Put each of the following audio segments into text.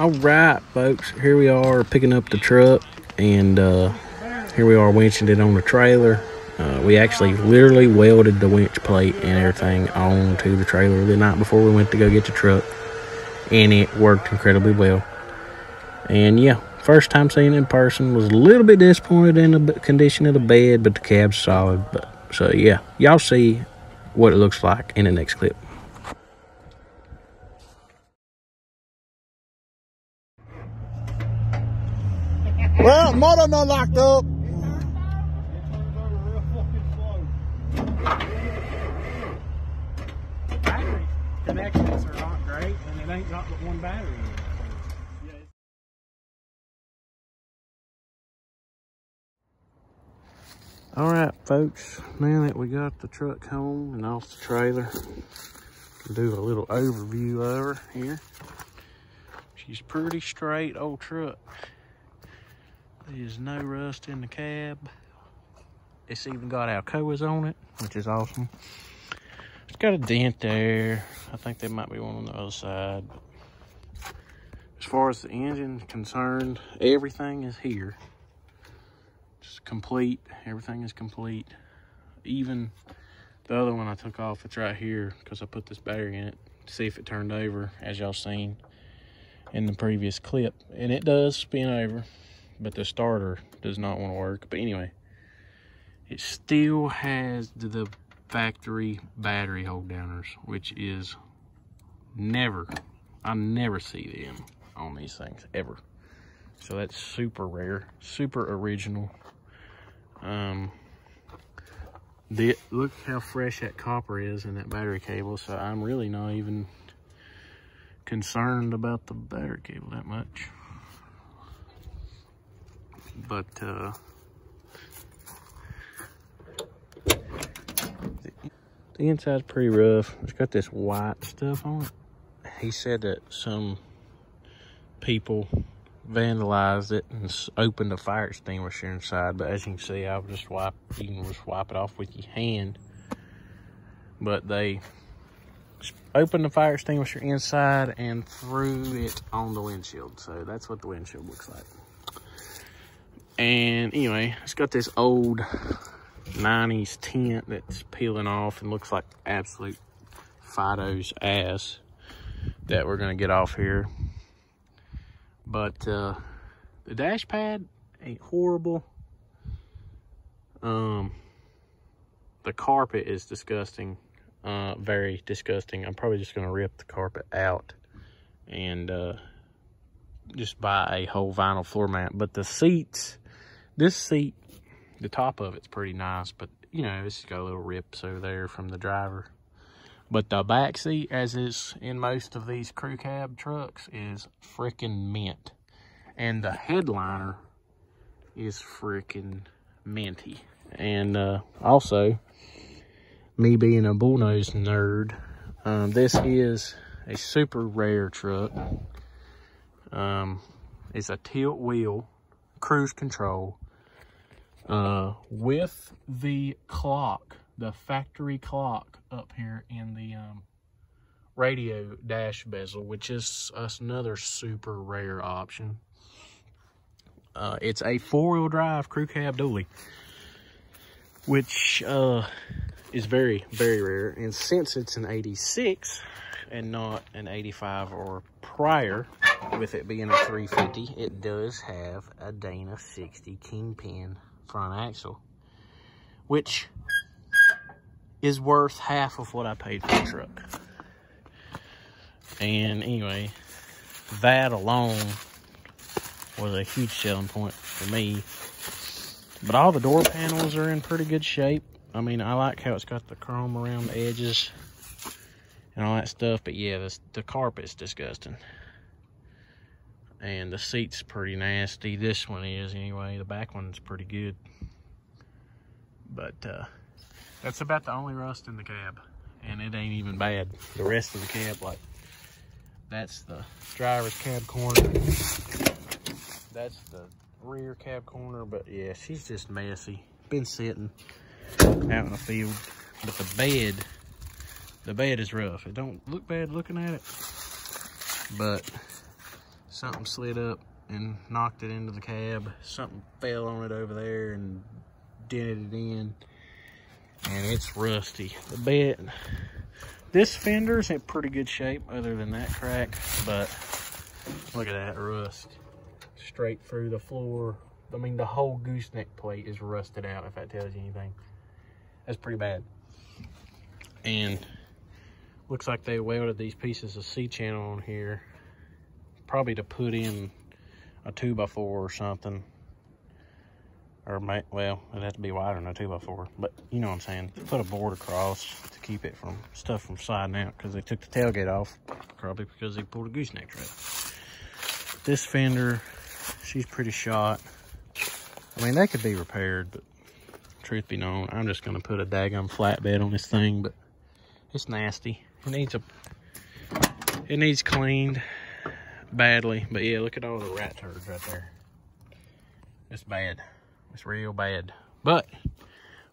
All right, folks, here we are picking up the truck, and here we are winching it on the trailer. We actually literally welded the winch plate and everything onto the trailer the night before we went to go get the truck, and it worked incredibly well. And yeah, first time seeing it in person, was a little bit disappointed in the condition of the bed, but the cab's solid. So yeah, y'all see what it looks like in the next clip. Well, motor not locked up. Battery connections are not great, and it ain't got but one battery in it. All right, folks, now that we got the truck home and off the trailer, I'll do a little overview of her here. She's pretty straight old truck. There's no rust in the cab. It's even got Alcoas on it, which is awesome. It's got a dent there. I think there might be one on the other side. As far as the engine is concerned, everything is here. Just complete. Everything is complete. Even the other one I took off, it's right here because I put this battery in it to see if it turned over, as y'all seen in the previous clip. And it does spin over, but the starter does not want to work. But anyway, it still has the factory battery hold downers, which is I never see them on these things ever. So that's super rare, super original. Look how fresh that copper is in that battery cable. So I'm really not even concerned about the battery cable that much. But the inside's pretty rough. It's got this white stuff on it. He said that some people vandalized it and opened a fire extinguisher inside, but as you can see, you can just wipe it off with your hand. But they opened the fire extinguisher inside and threw it on the windshield. So that's what the windshield looks like. And anyway, it's got this old 90s tint that's peeling off and looks like absolute Fido's ass that we're gonna get off here. But the dash pad ain't horrible. The carpet is disgusting, very disgusting. I'm probably just gonna rip the carpet out and just buy a whole vinyl floor mat. But the seats, this seat, the top of it's pretty nice, but you know, it's got a little rips over there from the driver. But the back seat, as is in most of these crew cab trucks, is freaking mint. And the headliner is freaking minty. And also, me being a bullnose nerd, this is a super rare truck. It's a tilt wheel, cruise control, with the clock, the factory clock up here in the radio dash bezel, which is another super rare option. It's a 4-wheel drive crew cab dually, which is very, very rare. And since it's an 86 and not an 85 or prior, with it being a 350, it does have a Dana 60 Kingpin front axle, which is worth half of what I paid for the truck. And anyway, that alone was a huge selling point for me. But all the door panels are in pretty good shape. I mean, I like how it's got the chrome around the edges and all that stuff. But yeah, the carpet's disgusting. And the seat's pretty nasty. This one is anyway. The back one's pretty good. But that's about the only rust in the cab. And it ain't even bad. The rest of the cab, like, that's the driver's cab corner. That's the rear cab corner. But yeah, she's just messy. Been sitting out in the field. But the bed is rough. It don't look bad looking at it, but something slid up and knocked it into the cab. Something fell on it over there and dented it in, and it's rusty. The bed, this fender's in pretty good shape other than that crack, but look at that rust. Straight through the floor. I mean, the whole gooseneck plate is rusted out, if that tells you anything. That's pretty bad. And looks like they welded these pieces of C-channel on here, probably to put in a 2x4 or something. Or, well, it'd have to be wider than a 2x4, but you know what I'm saying. Put a board across to keep it from stuff from sliding out, because they took the tailgate off, probably because they pulled a gooseneck thread. This fender, she's pretty shot. I mean, they could be repaired, but truth be known, I'm just gonna put a daggum flatbed on this thing, but it's nasty. It needs cleaned badly, but yeah, look at all the rat turds right there. It's bad. It's real bad. But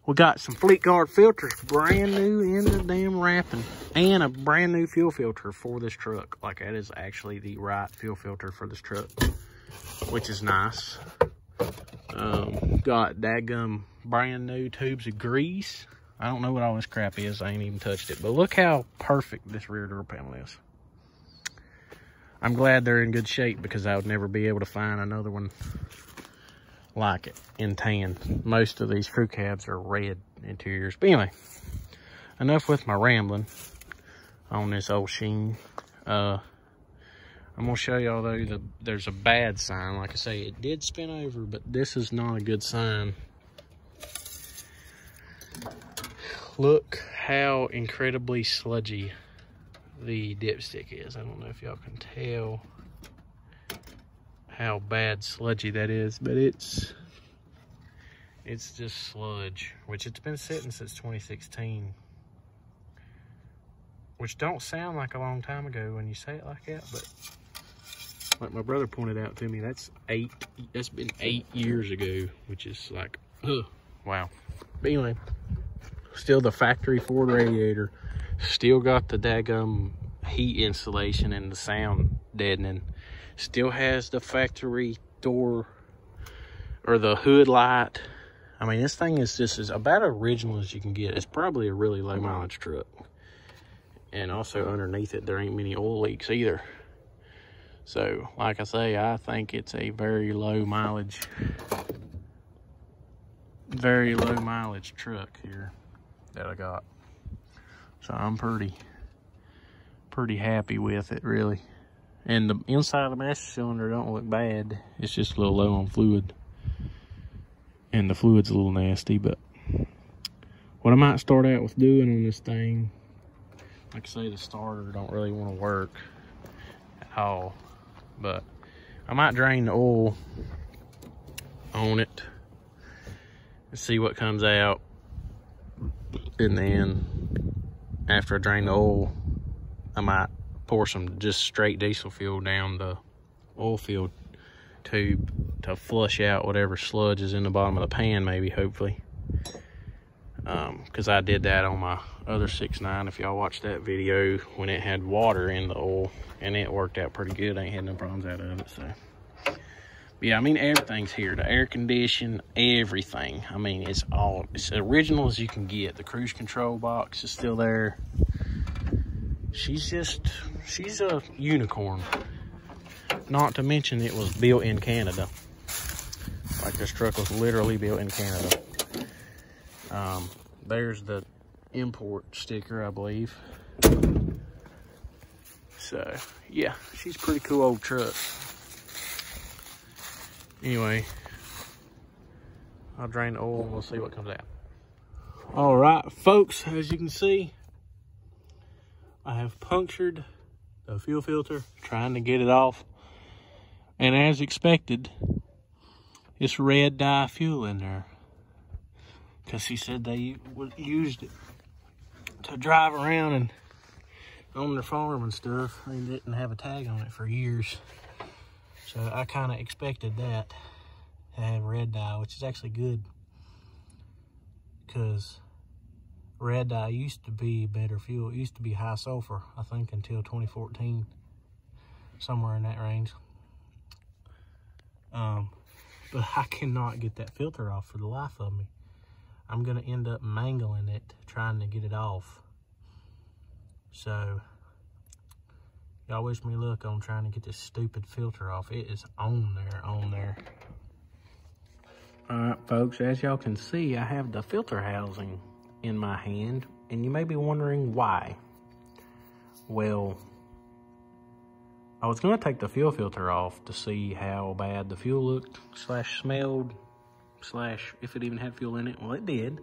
we got some Fleet Guard filters, brand new in the damn wrapping, and a brand new fuel filter for this truck. Like, that is actually the right fuel filter for this truck, which is nice. Got daggum brand new tubes of grease. I don't know what all this crap is. I ain't even touched it, but look how perfect this rear door panel is. I'm glad they're in good shape, because I would never be able to find another one like it in tan. Most of these crew cabs are red interiors. But anyway, enough with my rambling on this old Sheen. I'm gonna show y'all though, there's a bad sign. Like I say, it did spin over, but this is not a good sign. Look how incredibly sludgy the dipstick is. I don't know if y'all can tell how bad sludgy that is, but it's just sludge, which it's been sitting since 2016, which don't sound like a long time ago when you say it like that, but like my brother pointed out to me, that's been 8 years ago, which is like, ugh, wow. But anyway, still the factory Ford radiator, still got the daggum heat insulation and the sound deadening, still has the factory door or the hood light. I mean, this thing is just as about original as you can get. It's probably a really low mileage truck, and also underneath it there ain't many oil leaks either. So like I say, I think it's a very low mileage truck here that I got. So I'm pretty happy with it, really. And the inside of the master cylinder don't look bad. It's just a little low on fluid, and the fluid's a little nasty. But what I might start out with doing on this thing, like I say, the starter don't really want to work at all, but I might drain the oil on it and see what comes out. And then after I drain the oil, I might pour some just straight diesel fuel down the oil field tube to flush out whatever sludge is in the bottom of the pan, maybe, hopefully. Because I did that on my other 6.9, if y'all watched that video, when it had water in the oil, and it worked out pretty good. I ain't had no problems out of it. So but yeah, I mean, everything's here, the air condition, everything. I mean, it's original as you can get. The cruise control box is still there. She's a unicorn. Not to mention it was built in Canada. Like, this truck was literally built in Canada. There's the import sticker, I believe. So yeah, she's a pretty cool old truck. Anyway, I'll drain the oil and we'll see what comes out. All right, folks, as you can see, I have punctured the fuel filter, trying to get it off. And as expected, it's red dye fuel in there, because he said they used it to drive around and on their farm and stuff. They didn't have a tag on it for years. So I kind of expected that to have red dye, which is actually good, because red dye used to be better fuel. It used to be high sulfur, I think, until 2014, somewhere in that range. But I cannot get that filter off for the life of me. I'm gonna end up mangling it, trying to get it off. So, y'all wish me luck on trying to get this stupid filter off. It is on there. All right, folks, as y'all can see, I have the filter housing in my hand, and you may be wondering why. Well, I was gonna take the fuel filter off to see how bad the fuel looked, slash smelled, slash if it even had fuel in it. Well, it did.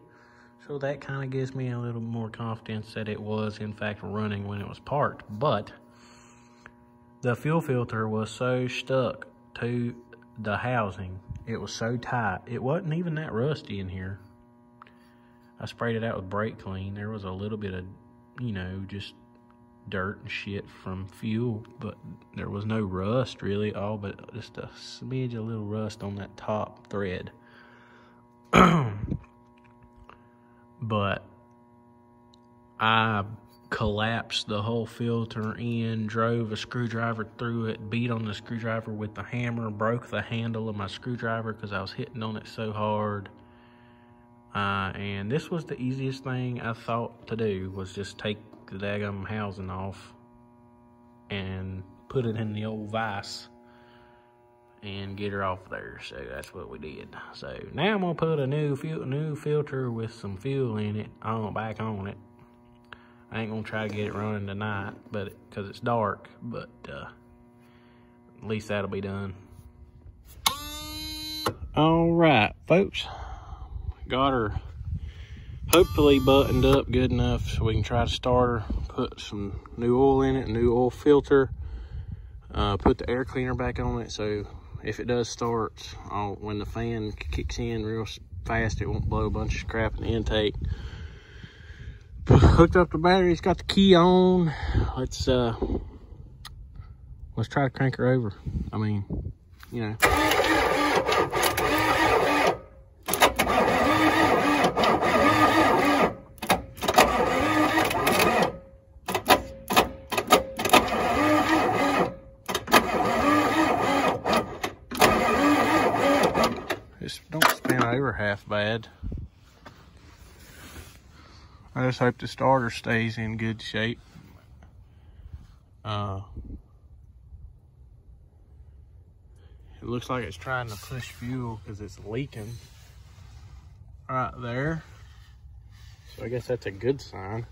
So that kind of gives me a little more confidence that it was in fact running when it was parked. But the fuel filter was so stuck to the housing, it was so tight, it wasn't even that rusty in here. I sprayed it out with brake clean. There was a little bit of, you know, just dirt and shit from fuel, but there was no rust really, all but just a smidge of little rust on that top thread. But I collapsed the whole filter in, drove a screwdriver through it, beat on the screwdriver with the hammer, broke the handle of my screwdriver because I was hitting on it so hard. And this was the easiest thing I thought to do, was just take the daggum housing off and put it in the old vise and get her off there. So that's what we did. So now I'm gonna put a new filter with some fuel in it back on it. I ain't gonna try to get it running tonight, but because it's dark, but at least that'll be done. All right, folks, got her hopefully buttoned up good enough so we can try to start her. Put some new oil in it, new oil filter, put the air cleaner back on it, so if it does start, when the fan kicks in real fast, it won't blow a bunch of crap in the intake. Hooked up the batteries, got the key on. Let's try to crank her over. I mean, you know. Just don't spin over half bad. I just hope the starter stays in good shape. It looks like it's trying to push fuel because it's leaking right there. So I guess that's a good sign.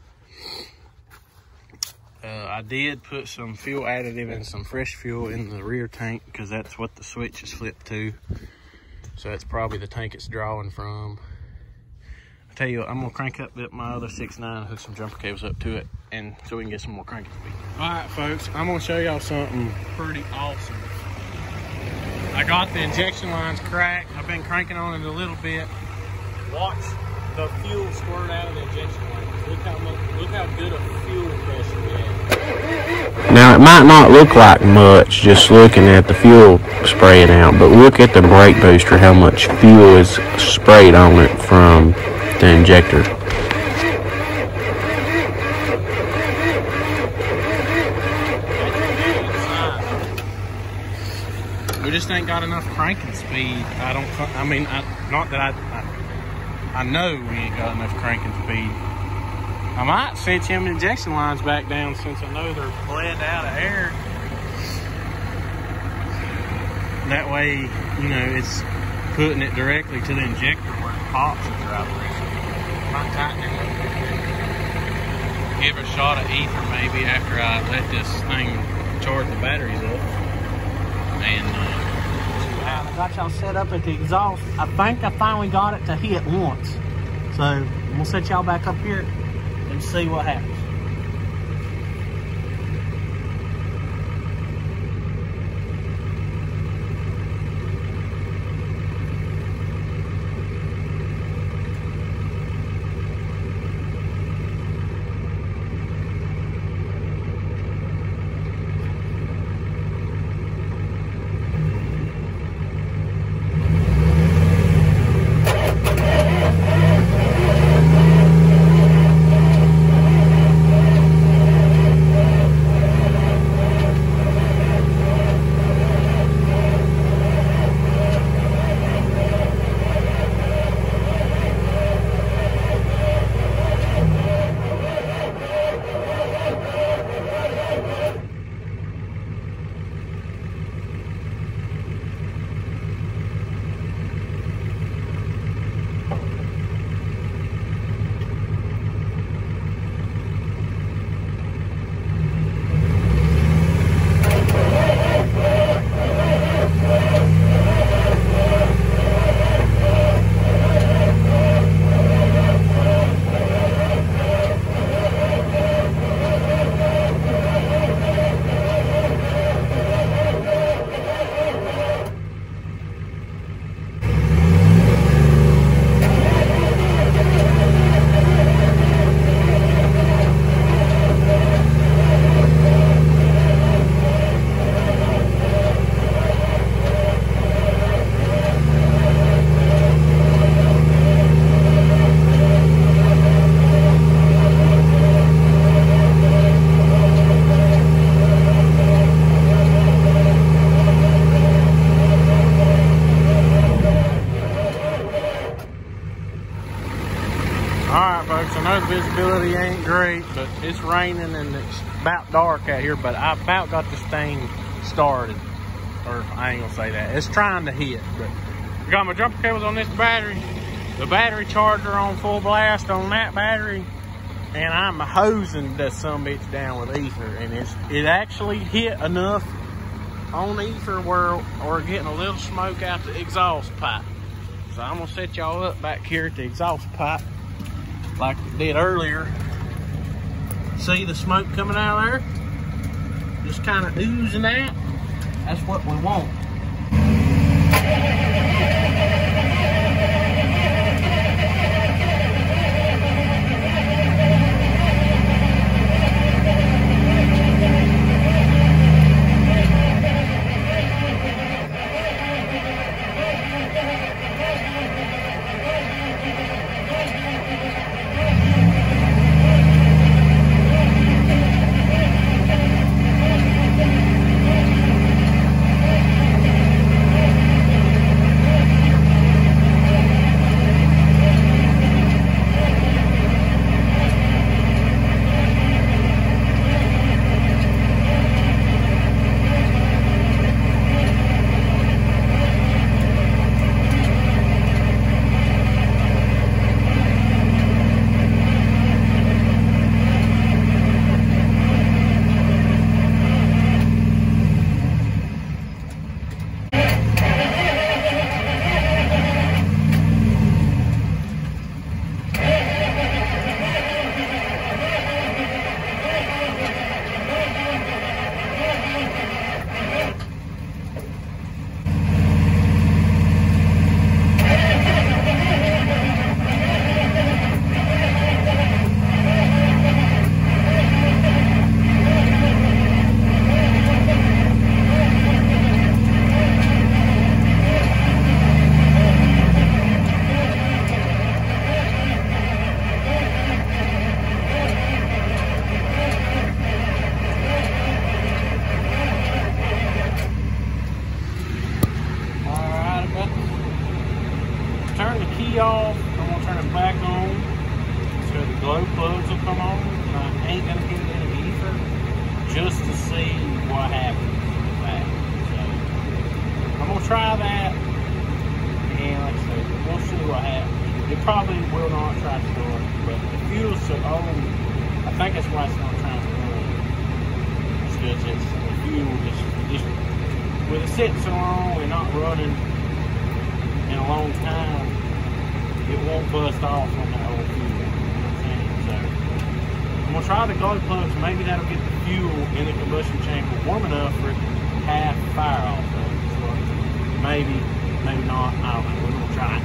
I did put some fuel additive and some fresh fuel in the rear tank because that's what the switch is flipped to. So that's probably the tank it's drawing from. I tell you what, I'm gonna crank up my other 6.9, hook some jumper cables up to it, and so we can get some more cranking speed. All right, folks, I'm gonna show y'all something pretty awesome. I got the injection lines cracked. I've been cranking on it a little bit. Watch the fuel squirt out of the injection lines. Look how good a fuel pressure we have. Now, it might not look like much just looking at the fuel spraying out, but look at the brake booster, how much fuel is sprayed on it from the injector. We just ain't got enough cranking speed. I know we ain't got enough cranking speed. I might set them injection lines back down since I know they're bled out of air. That way, you know, it's putting it directly to the injector where it pops at the right pressure. Might tighten it up. Give a shot of ether maybe after I let this thing charge the batteries up. And I got y'all set up at the exhaust. I think I finally got it to hit once. So we'll set y'all back up here and see what happens. Alright folks, I know the visibility ain't great, but it's raining and it's about dark out here, but I about got this thing started. Or I ain't gonna say that. It's trying to hit, but I got my jumper cables on this battery, the battery charger on full blast on that battery, and I'm hosing that sumbitch down with ether, and it actually hit enough on ether where we're getting a little smoke out the exhaust pipe. So I'm gonna set y'all up back here at the exhaust pipe like we did earlier. See the smoke coming out of there? Just kind of oozing out. That's what we want. Turn the key off. I'm gonna turn it back on so the glow plugs will come on. And I ain't gonna hit any ether just to see what happens with that. So I'm gonna try that, and like I said, we'll see what happens. It probably will not try to start, but the fuel's so old. I think that's why it's not trying to run. It's because the fuel just with it sitting so long and not running in a long time, it won't bust off on that old fuel. You know what I'm saying? So I'm gonna try the glow plugs. Maybe that'll get the fuel in the combustion chamber warm enough for it to half fire off of it. So maybe not. I don't know. We're gonna try it.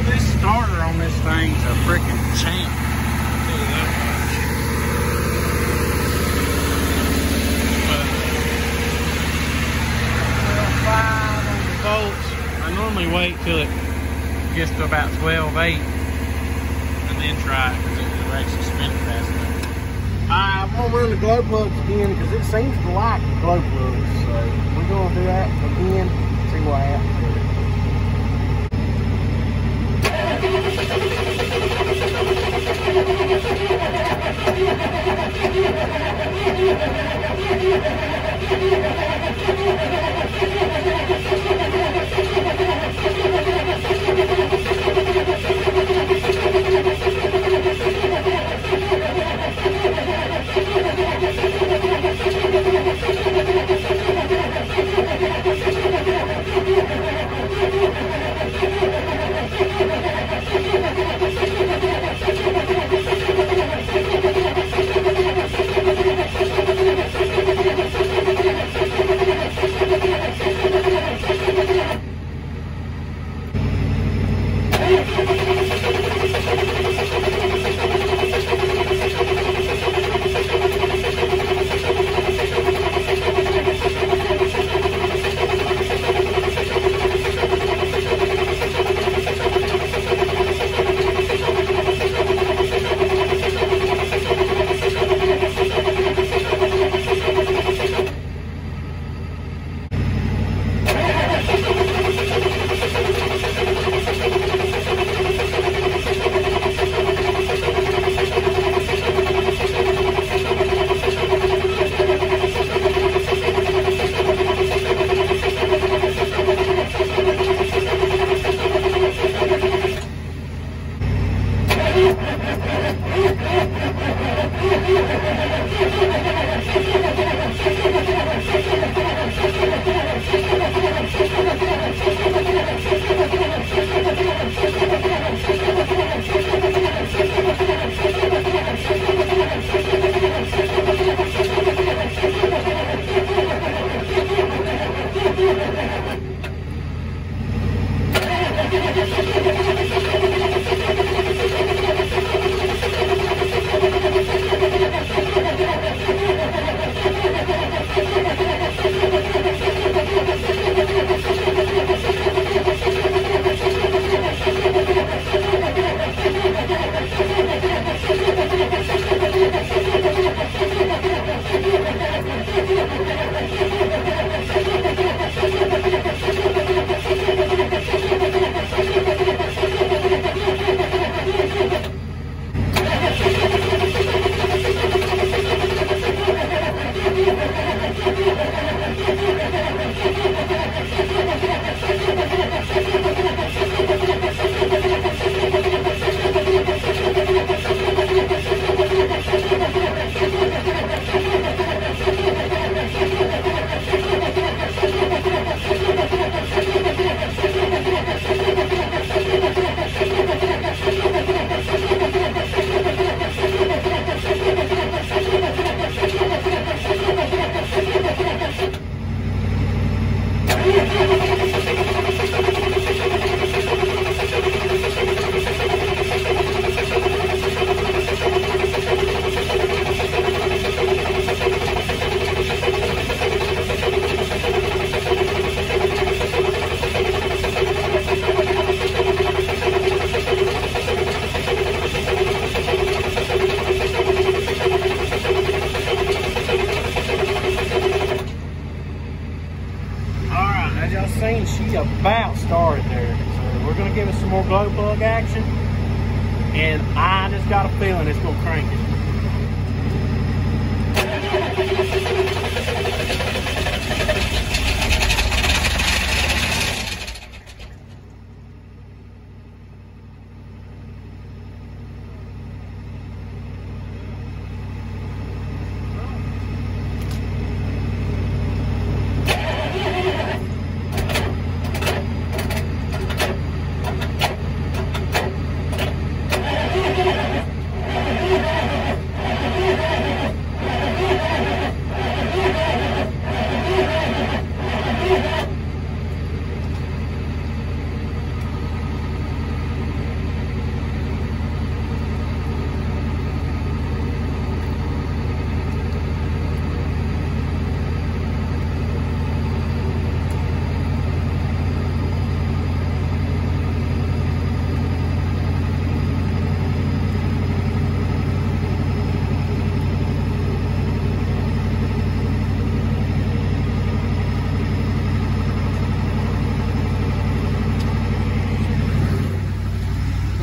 This starter on this thing's a freaking champ. I'll tell you that much. 5 on the bolts. I normally wait till it gets to about 12.8 and then try it because it'll actually spin it fast enough. I'm going to run the glow plugs again because it seems to like the glow plugs. So we're going to do that again, see what happens with it. She about started there. So we're gonna give it some more glow plug action, and I just got a feeling it's gonna crank it.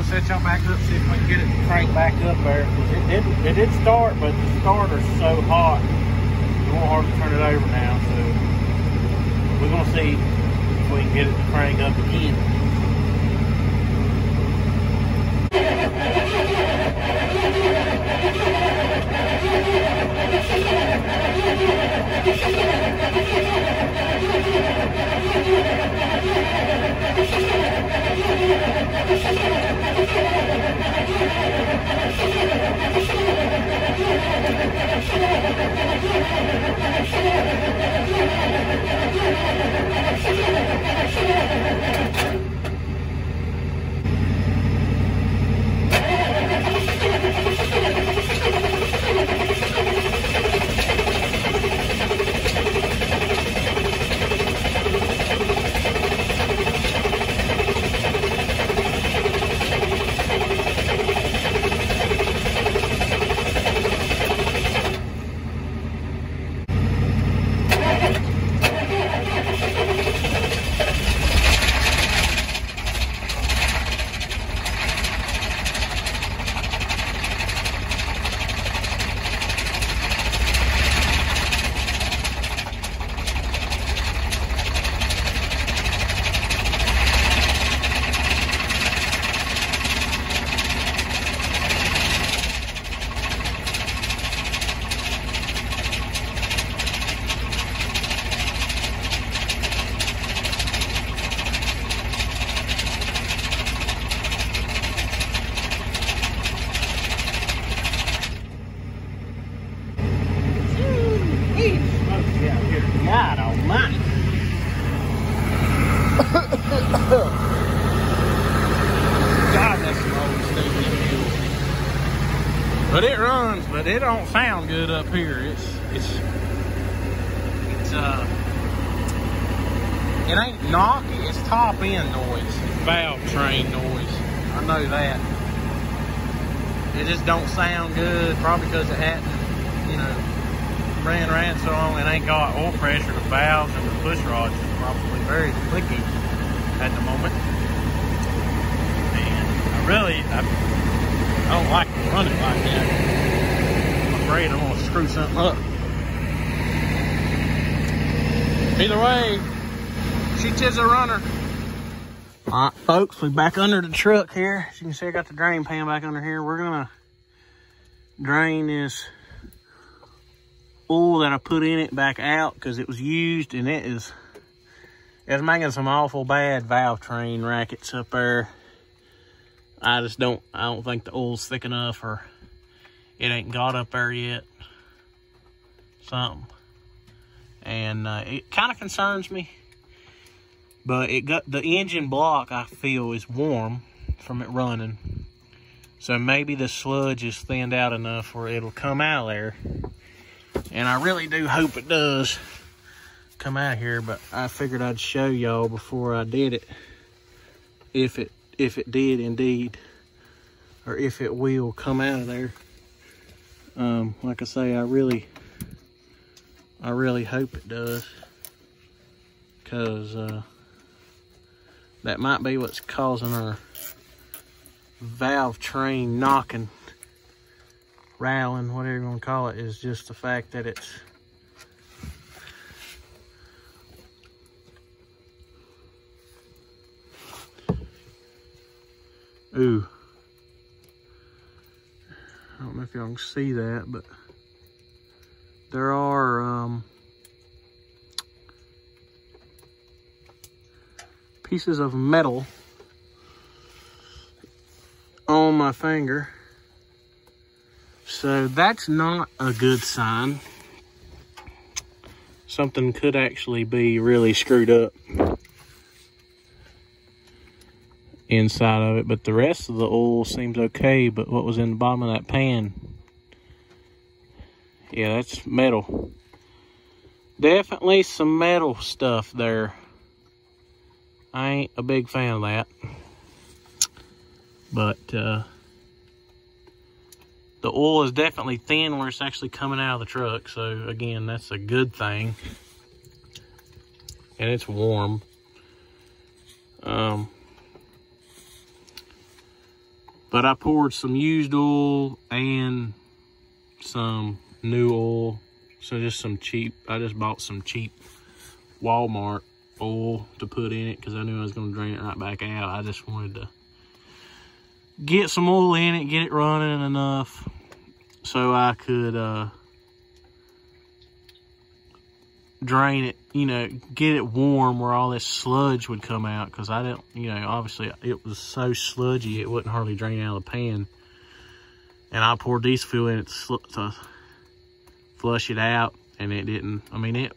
Set y'all back up, see if we can get it to crank back up there. It did start, but the starter's so hot, it's a little hard to turn it over now. So we're gonna see if we can get it to crank up again. But it runs, but it don't sound good up here. It ain't knocky, it's top end noise, valve train noise. I know that. It just don't sound good, probably because it hadn't, you know, ran so long and ain't got oil pressure. The valves and the push rods is probably very clicky at the moment. And I don't like to run it like that. I'm afraid I'm gonna screw something up. Either way, she is a runner. All right, folks, we're back under the truck here. As you can see, I got the drain pan back under here. We're gonna drain this oil that I put in it back out because it was used, and it's making some awful bad valve train rackets up there. I don't think the oil's thick enough, or it ain't got up there yet. Something. And it kind of concerns me. But it got the engine block, I feel, is warm from it running. So maybe the sludge is thinned out enough where it'll come out of there. And I really do hope it does come out of here, but I figured I'd show y'all before I did it. If it did indeed, or if it will come out of there. Like I say, I really hope it does, because that might be what's causing our valve train knocking, rattling, whatever you want to call it, is just the fact that it's ooh. I don't know if y'all can see that, but there are pieces of metal on my finger. So that's not a good sign. Something could actually be really screwed up inside of it, but the rest of the oil seems okay. But what was in the bottom of that pan, yeah, that's metal. Definitely some metal stuff there. I ain't a big fan of that. But the oil is definitely thin where it's actually coming out of the truck. So again, that's a good thing. And it's warm. But I poured some used oil and some new oil. So just some cheap, I just bought some cheap Walmart oil to put in it because I knew I was going to drain it right back out. I just wanted to get some oil in it, get it running enough so I could drain it, you know, get it warm where all this sludge would come out, because I didn't, you know, obviously it was so sludgy it wouldn't hardly drain out of the pan. And I poured diesel fuel in it to flush it out, and it didn't. I mean, it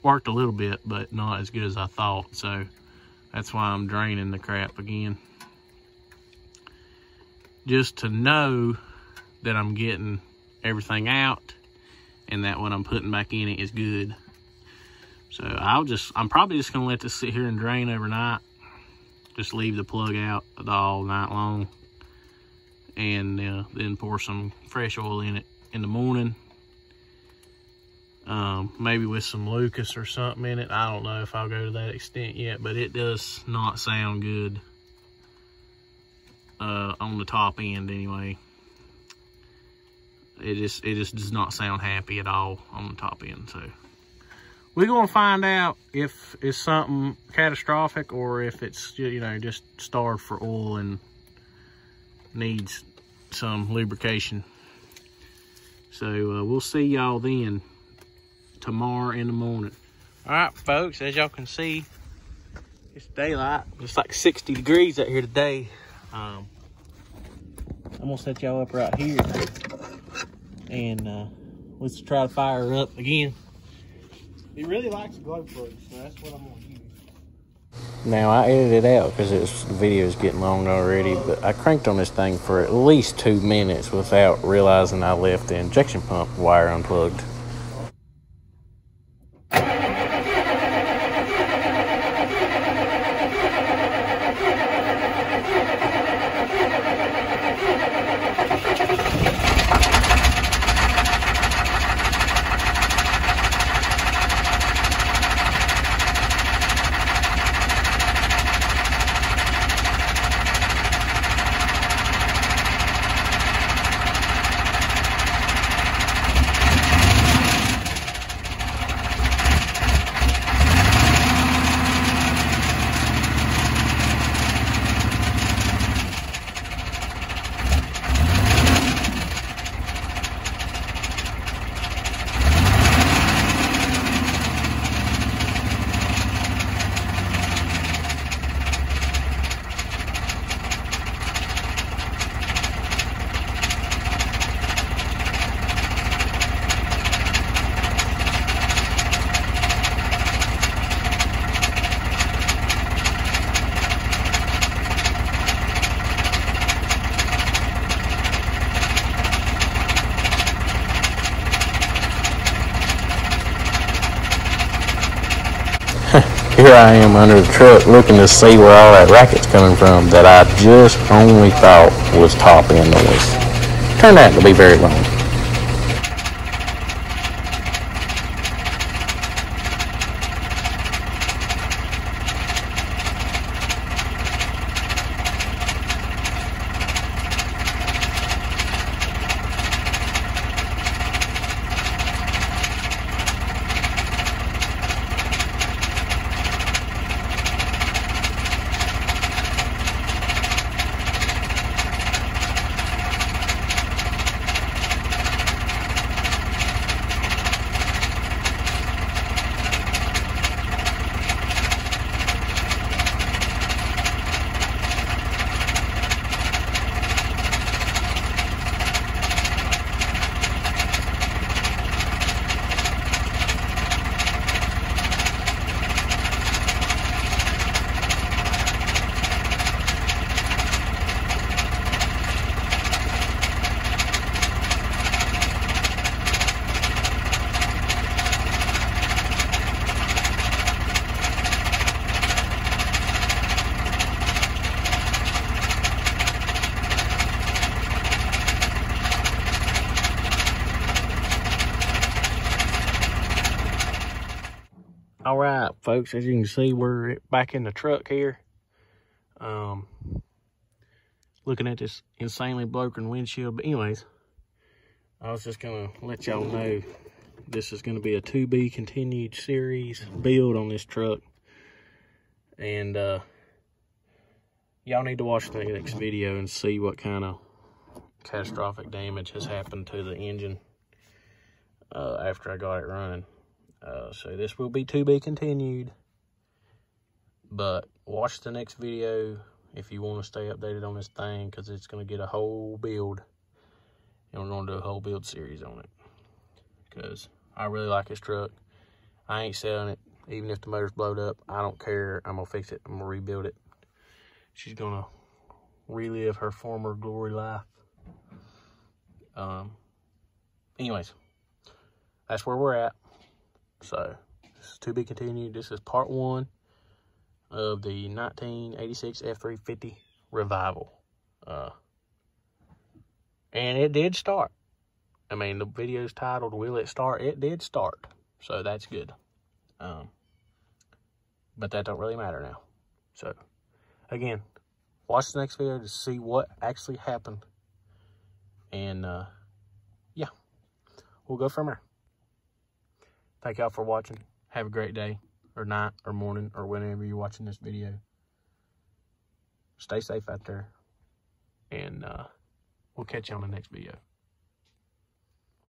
worked a little bit, but not as good as I thought. So that's why I'm draining the crap again, just to know that I'm getting everything out and that what I'm putting back in it is good. So I'm probably just gonna let this sit here and drain overnight. Just leave the plug out all night long, and then pour some fresh oil in it in the morning. Maybe with some Lucas or something in it. I don't know if I'll go to that extent yet, but it does not sound good on the top end anyway. It just does not sound happy at all on the top end. So we're gonna find out if it's something catastrophic or if it's, you know, just starved for oil and needs some lubrication. So we'll see y'all then tomorrow in the morning. All right, folks, as y'all can see, it's daylight. It's like 60 degrees out here today. I'm gonna set y'all up right here, and let's try to fire her up again. He really likes glow plugs, so that's what I'm gonna use. Now, I edited it out because the video is getting long already, but I cranked on this thing for at least 2 minutes without realizing I left the injection pump wire unplugged. Here I am under the truck looking to see where all that racket's coming from that I just only thought was top end noise. Turned out to be very long. All right, folks, as you can see, we're back in the truck here. Looking at this insanely broken windshield. But anyways, I was just going to let y'all know this is going to be a to be continued series build on this truck. And y'all need to watch the next video and see what kind of catastrophic damage has happened to the engine after I got it running. So this will be to be continued, but watch the next video if you want to stay updated on this thing, because it's going to get a whole build, and we're going to do a whole build series on it, because I really like this truck. I ain't selling it, even if the motor's blowed up. I don't care. I'm going to fix it. I'm going to rebuild it. She's going to relive her former glory life. Anyways, that's where we're at. So, this is to be continued. This is part 1 of the 1986 F-350 revival. And it did start. I mean, the video's titled, Will It Start? It did start. So, that's good. But that don't really matter now. So, again, watch the next video to see what actually happened. And, yeah, we'll go from there. Thank y'all for watching. Have a great day, or night, or morning, or whenever you're watching this video. Stay safe out there. And we'll catch you on the next video.